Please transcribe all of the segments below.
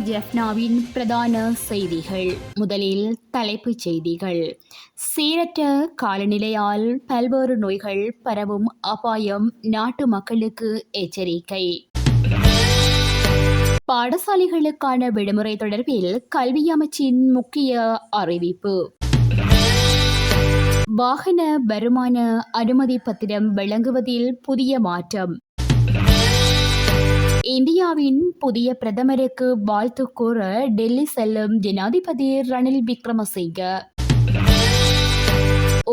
ஜெஃப்னாவின் பிரதான செய்திகள். முதலில் தலைப்புச் செய்திகள். சீரற்ற காலநிலையால் பல்வேறு நோய்கள் பரவும் அபாயம், நாட்டு மக்களுக்கு எச்சரிக்கை. பாடசாலைகளுக்கான விடுமுறை தொடர்பில் கல்வி அமைச்சின் முக்கிய அறிவிப்பு. வாகன வருமான அனுமதி பத்திரம் வழங்குவதில் புதிய மாற்றம். இந்தியாவின் புதிய பிரதமருக்கு வாழ்த்து கூற டெல்லி செல்லும் ஜனாதிபதி ரணில் விக்ரமசிங்க.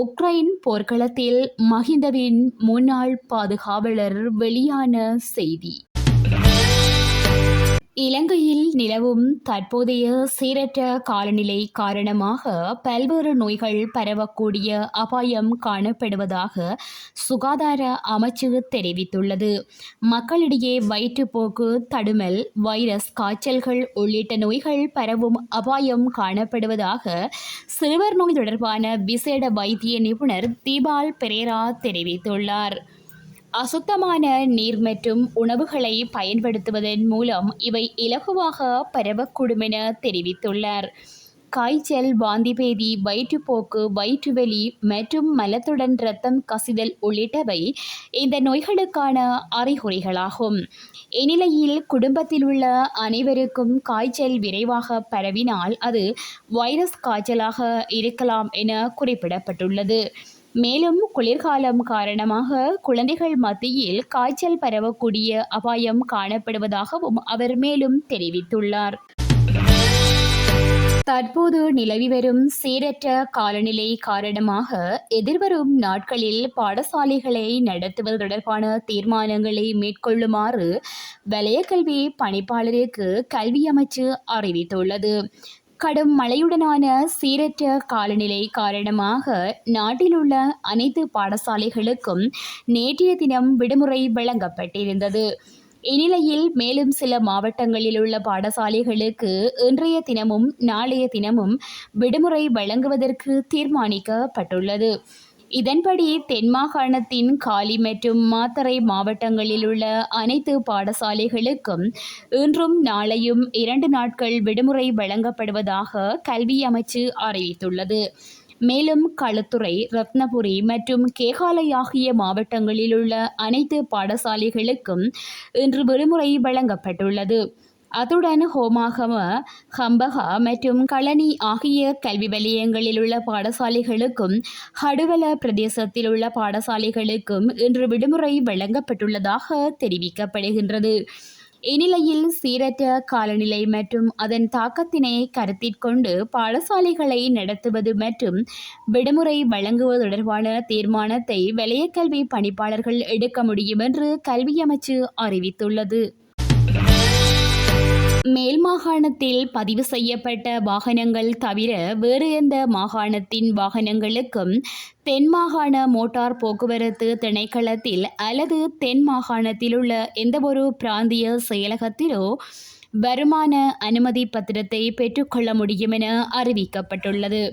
உக்ரைன் போர்க்களத்தில் மஹிந்தவின் முன்னாள் பாதுகாவலர் வெளியான செய்தி. இலங்கையில் நிலவும் தற்போதைய சீரற்ற காலநிலை காரணமாக பல்வேறு நோய்கள் பரவக்கூடிய அபாயம் காணப்படுவதாக சுகாதார அமைச்சு தெரிவித்துள்ளது. மக்களிடையே வயிற்றுப்போக்கு, தடுமல், வைரஸ் காய்ச்சல்கள் உள்ளிட்ட நோய்கள் பரவும் அபாயம் காணப்படுவதாக சிறுவர் நோய் தொடர்பான விசேட வைத்திய நிபுணர் தீபால் பெரேரா தெரிவித்துள்ளார். அசுத்தமான நீர் மற்றும் உணவுகளை பயன்படுத்துவதன் மூலம் இவை இலகுவாக பரவக்கூடும் என தெரிவித்துள்ளார். காய்ச்சல், வாந்தி பேதி, வயிற்றுப்போக்கு, வயிற்றுவலி மற்றும் மலத்துடன் இரத்தம் கசிதல் உள்ளிட்டவை இந்த நோய்களுக்கான அறிகுறிகளாகும். இந்நிலையில் குடும்பத்தில் உள்ள அனைவருக்கும் காய்ச்சல் விரைவாக பரவினால் அது வைரஸ் காய்ச்சலாக இருக்கலாம் என குறிப்பிடப்பட்டுள்ளது. மேலும் குளிர்காலம் காரணமாக குழந்தைகள் மத்தியில் காய்ச்சல் பரவக்கூடிய அபாயம் காணப்படுவதாகவும் அவர் மேலும் தெரிவித்துள்ளார். தற்போது நிலவி வரும் சீரற்ற காலநிலை காரணமாக எதிர்வரும் நாட்களில் பாடசாலைகளை நடத்துவது தொடர்பான தீர்மானங்களை மேற்கொள்ளுமாறு வலயக்கல்வி பணிப்பாளருக்கு கல்வி அமைச்சு அறிவித்துள்ளது. கடும் மழையுடனான சீரற்ற காலநிலை காரணமாக நாட்டில் உள்ள அனைத்து பாடசாலைகளுக்கும் நேற்றைய தினம் விடுமுறை வழங்கப்பட்டிருந்தது. இந்நிலையில் மேலும் சில மாவட்டங்களில் உள்ள பாடசாலைகளுக்கு இன்றைய தினமும் நாளைய தினமும் விடுமுறை வழங்குவதற்கு தீர்மானிக்கப்பட்டுள்ளது. இதன்படி தென் மாகாணத்தின் காலி மற்றும் மாத்தறை மாவட்டங்களில் உள்ள அனைத்து பாடசாலைகளுக்கும் இன்றும் நாளையும் 2 நாட்கள் விடுமுறை வழங்கப்படுவதாக கல்வி அமைச்சு அறிவித்துள்ளது. மேலும் களுத்துறை, ரத்னபுரி மற்றும் கேகாலை ஆகிய மாவட்டங்களில் உள்ள அனைத்து பாடசாலைகளுக்கும் இன்று விடுமுறை வழங்கப்பட்டுள்ளது. அத்துடன் ஹோமாகம, ஹம்பகா மற்றும் களனி ஆகிய கல்வி வலயங்களில் உள்ள பாடசாலைகளுக்கும் ஹடுவல பிரதேசத்தில் உள்ள பாடசாலைகளுக்கும் இன்று விடுமுறை வழங்கப்பட்டுள்ளதாக தெரிவிக்கப்படுகின்றது. இந்நிலையில் சீரற்ற காலநிலை மற்றும் அதன் தாக்கத்தினை கருத்திற்கொண்டு பாடசாலைகளை நடத்துவது மற்றும் விடுமுறை வழங்குவது தொடர்பான தீர்மானத்தை வலயக்கல்வி பணிப்பாளர்கள் எடுக்க முடியும் என்று கல்வி அமைச்சு அறிவித்துள்ளது. மேல் மாகாணத்தில் பதிவு செய்யப்பட்ட வாகனங்கள் தவிர வேறு எந்த மாகாணத்தின் வாகனங்களுக்கும் தென் மாகாண மோட்டார் போக்குவரத்து திணைக்களத்தில் அல்லது தென் மாகாணத்தில் உள்ள எந்தவொரு பிராந்திய செயலகத்திலோ வருமான அனுமதி பத்திரத்தை பெற்றுக்கொள்ள முடியும் என அறிவிக்கப்பட்டுள்ளது.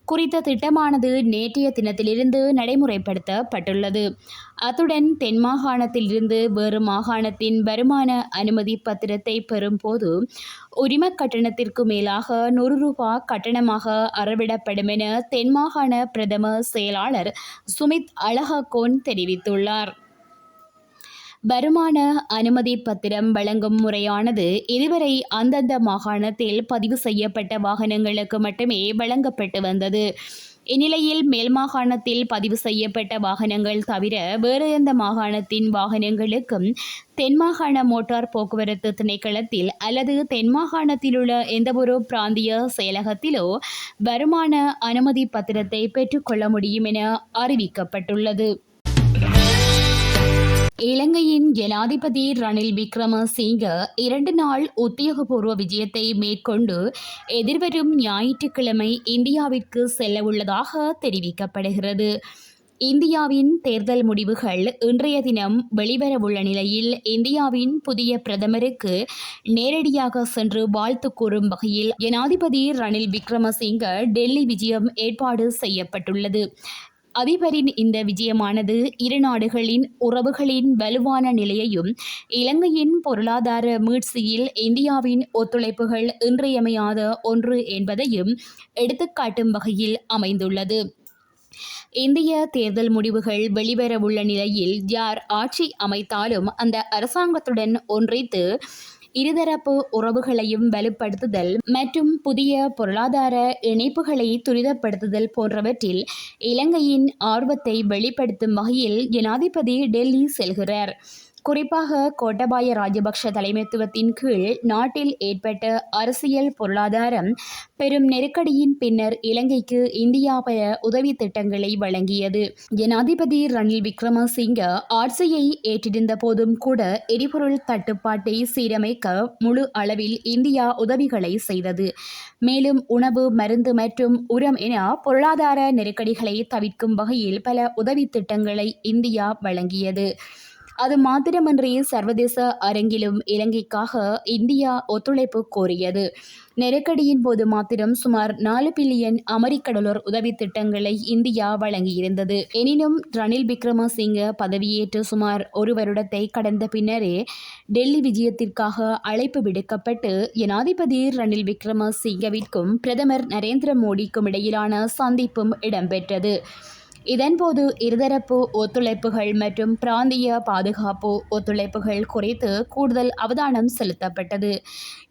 குறித்த திட்டமானது நேற்றைய தினத்திலிருந்து நடைமுறைப்படுத்தப்பட்டுள்ளது. அத்துடன் தென் மாகாணத்திலிருந்து வேறு மாகாணத்தின் வருமான அனுமதி பத்திரத்தை பெறும் போது உரிம கட்டணத்திற்கு மேலாக ₹100 கட்டணமாக அறவிடப்படும் என தென் மாகாண பிரதம செயலாளர் சுமித் அழகக்கோன் தெரிவித்துள்ளார். வருமான அனுமதி பத்திரம் வழங்கும் முறையானது இதுவரை அந்தந்த மாகாணத்தில் பதிவு செய்யப்பட்ட வாகனங்களுக்கு மட்டுமே வழங்கப்பட்டு வந்தது. இந்நிலையில் மேல் மாகாணத்தில் பதிவு செய்யப்பட்ட வாகனங்கள் தவிர வேறு எந்த மாகாணத்தின் வாகனங்களுக்கும் தென் மாகாண மோட்டார் போக்குவரத்து திணைக்களத்தில் அல்லது தென் மாகாணத்தில் உள்ள எந்தவொரு பிராந்திய செயலகத்திலோ வருமான அனுமதி பத்திரத்தை பெற்றுக்கொள்ள முடியும் என அறிவிக்கப்பட்டுள்ளது. இலங்கையின் ஜனாதிபதி ரணில் விக்ரமசிங்க 2 நாள் உத்தியோகபூர்வ விஜயத்தை மேற்கொண்டு எதிர்வரும் ஞாயிற்றுக்கிழமை இந்தியாவிற்கு செல்லவுள்ளதாக தெரிவிக்கப்படுகிறது. இந்தியாவின் தேர்தல் முடிவுகள் இன்றைய தினம் வெளிவரவுள்ள நிலையில் இந்தியாவின் புதிய பிரதமருக்கு நேரடியாக சென்று வாழ்த்து கூறும் வகையில் ஜனாதிபதி ரணில் விக்ரமசிங்க டெல்லி விஜயம் ஏற்பாடு செய்யப்பட்டுள்ளது. அதிபரின் இந்த விஜயமானது இரு நாடுகளின் உறவுகளின் வலுவான நிலையையும் இலங்கையின் பொருளாதார மீட்சியில் இந்தியாவின் ஒத்துழைப்புகள் இன்றியமையாத ஒன்று என்பதையும் எடுத்துக்காட்டும் வகையில் அமைந்துள்ளது. இந்திய தேர்தல் முடிவுகள் வெளிவரவுள்ள நிலையில் யார் ஆட்சி அமைத்தாலும் அந்த அரசாங்கத்துடன் ஒன்றித்து இருதரப்பு உறவுகளையும் வலுப்படுத்துதல் மற்றும் புதிய பொருளாதார இணைப்புகளை துரிதப்படுத்துதல் போன்றவற்றில் இலங்கையின் ஆர்வத்தை வெளிப்படுத்தும் வகையில் ஜனாதிபதி டெல்லி செல்கிறார். குறிப்பாக கோட்டாபய ராஜபக்ஷ தலைமைத்துவத்தின் கீழ் நாட்டில் ஏற்பட்ட அரசியல் பொருளாதாரம் பெரும் நெருக்கடியின் பின்னர் இலங்கைக்கு இந்தியா பல உதவி திட்டங்களை வழங்கியது. ஜனாதிபதி ரணில் விக்ரமசிங்க ஆட்சியை ஏற்றிருந்த போதும் கூட எரிபொருள் தட்டுப்பாட்டை சீரமைக்க முழு அளவில் இந்தியா உதவிகளை செய்தது. மேலும் உணவு, மருந்து மற்றும் உரம் என பொருளாதார நெருக்கடிகளை தவிர்க்கும் வகையில் பல உதவி திட்டங்களை இந்தியா வழங்கியது. அது மாத்திரமன்றி சர்வதேச அரங்கிலும் இலங்கைக்காக இந்தியா ஒத்துழைப்பு கோரியது. நெருக்கடியின் போது மாத்திரம் சுமார் 4 பில்லியன் அமெரிக்க டாலர் உதவி திட்டங்களை இந்தியா வழங்கியிருந்தது. எனினும் ரணில் விக்ரமசிங்க பதவியேற்று சுமார் 1 வருடத்தை கடந்த பின்னரே டெல்லி விஜயத்திற்காக அழைப்பு விடுக்கப்பட்டு ஜனாதிபதி ரணில் விக்ரமசிங்கவிற்கும் பிரதமர் நரேந்திர மோடிக்கும் இடையிலான சந்திப்பும் இடம்பெற்றது. இதன்போது இருதரப்பு ஒத்துழைப்புகள் மற்றும் பிராந்திய பாதுகாப்பு ஒத்துழைப்புகள் குறித்து கூடுதல் அவதானம் செலுத்தப்பட்டது.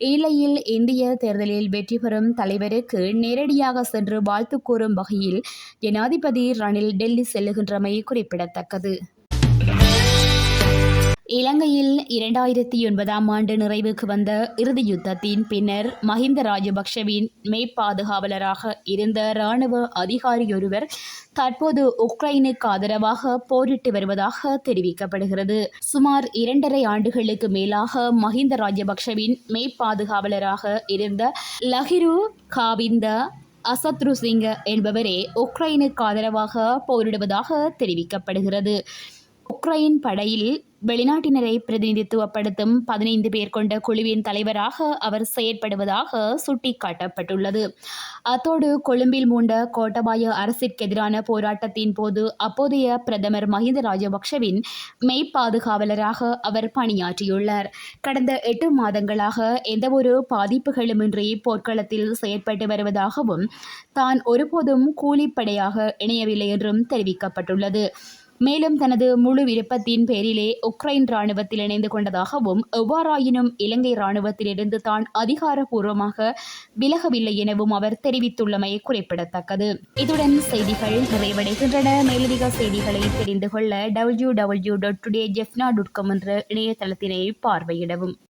இந்நிலையில் இந்திய தேர்தலில் வெற்றி பெறும் தலைவருக்கு நேரடியாக சென்று வாழ்த்து கூறும் வகையில் ஜனாதிபதி ரணில் டெல்லி செல்லுகின்றமை குறிப்பிடத்தக்கது. இலங்கையில் 2009ஆம் ஆண்டு நிறைவுக்கு வந்த இறுதி யுத்தத்தின் பின்னர் மஹிந்த ராஜபக்ஷவின் மெய்ப்பாதுகாவலராக இருந்த இராணுவ அதிகாரியொருவர் தற்போது உக்ரைனுக்கு ஆதரவாக போரிட்டு வருவதாக தெரிவிக்கப்படுகிறது. சுமார் 2.5 ஆண்டுகளுக்கு மேலாக மஹிந்த ராஜபக்ஷவின் மெய்ப்பாதுகாவலராக இருந்த லஹிரு காவிந்த அசத்ருசிங்க என்பவரே உக்ரைனுக்கு ஆதரவாக போரிடுவதாக தெரிவிக்கப்படுகிறது. உக்ரைன் படையில் வெளிநாட்டினரை பிரதிநிதித்துவப்படுத்தும் 15 பேர் கொண்ட குழுவின் தலைவராக அவர் செயற்படுவதாக சுட்டிக்காட்டப்பட்டுள்ளது. அத்தோடு கொழும்பில் மூண்ட கோட்டாபய அரசிற்கெதிரான போராட்டத்தின் போது அப்போதைய பிரதமர் மஹிந்த ராஜபக்ஷவின் மெய்ப்பாதுகாவலராக அவர் பணியாற்றியுள்ளார். கடந்த 8 மாதங்களாக எந்தவொரு பாதிப்புகளுமின்றி போர்க்களத்தில் செயற்பட்டு வருவதாகவும் தான் ஒருபோதும் கூலிப்படையாக இணையவில்லை என்றும் தெரிவிக்கப்பட்டுள்ளது. மேலும் தனது முழு விருப்பத்தின் பேரிலே உக்ரைன் இராணுவத்தில் இணைந்து கொண்டதாகவும் எவ்வாறாயினும் இலங்கை இராணுவத்திலிருந்து தான் அதிகாரப்பூர்வமாக விலகவில்லை எனவும் அவர் தெரிவித்துள்ளமை குறிப்பிடத்தக்கது. இத்துடன் செய்திகள் நிறைவடைகின்றன. மேலதிக செய்திகளை தெரிந்து கொள்ள www.todayjefna.com என்ற இணையதளத்தினை பார்வையிடவும்.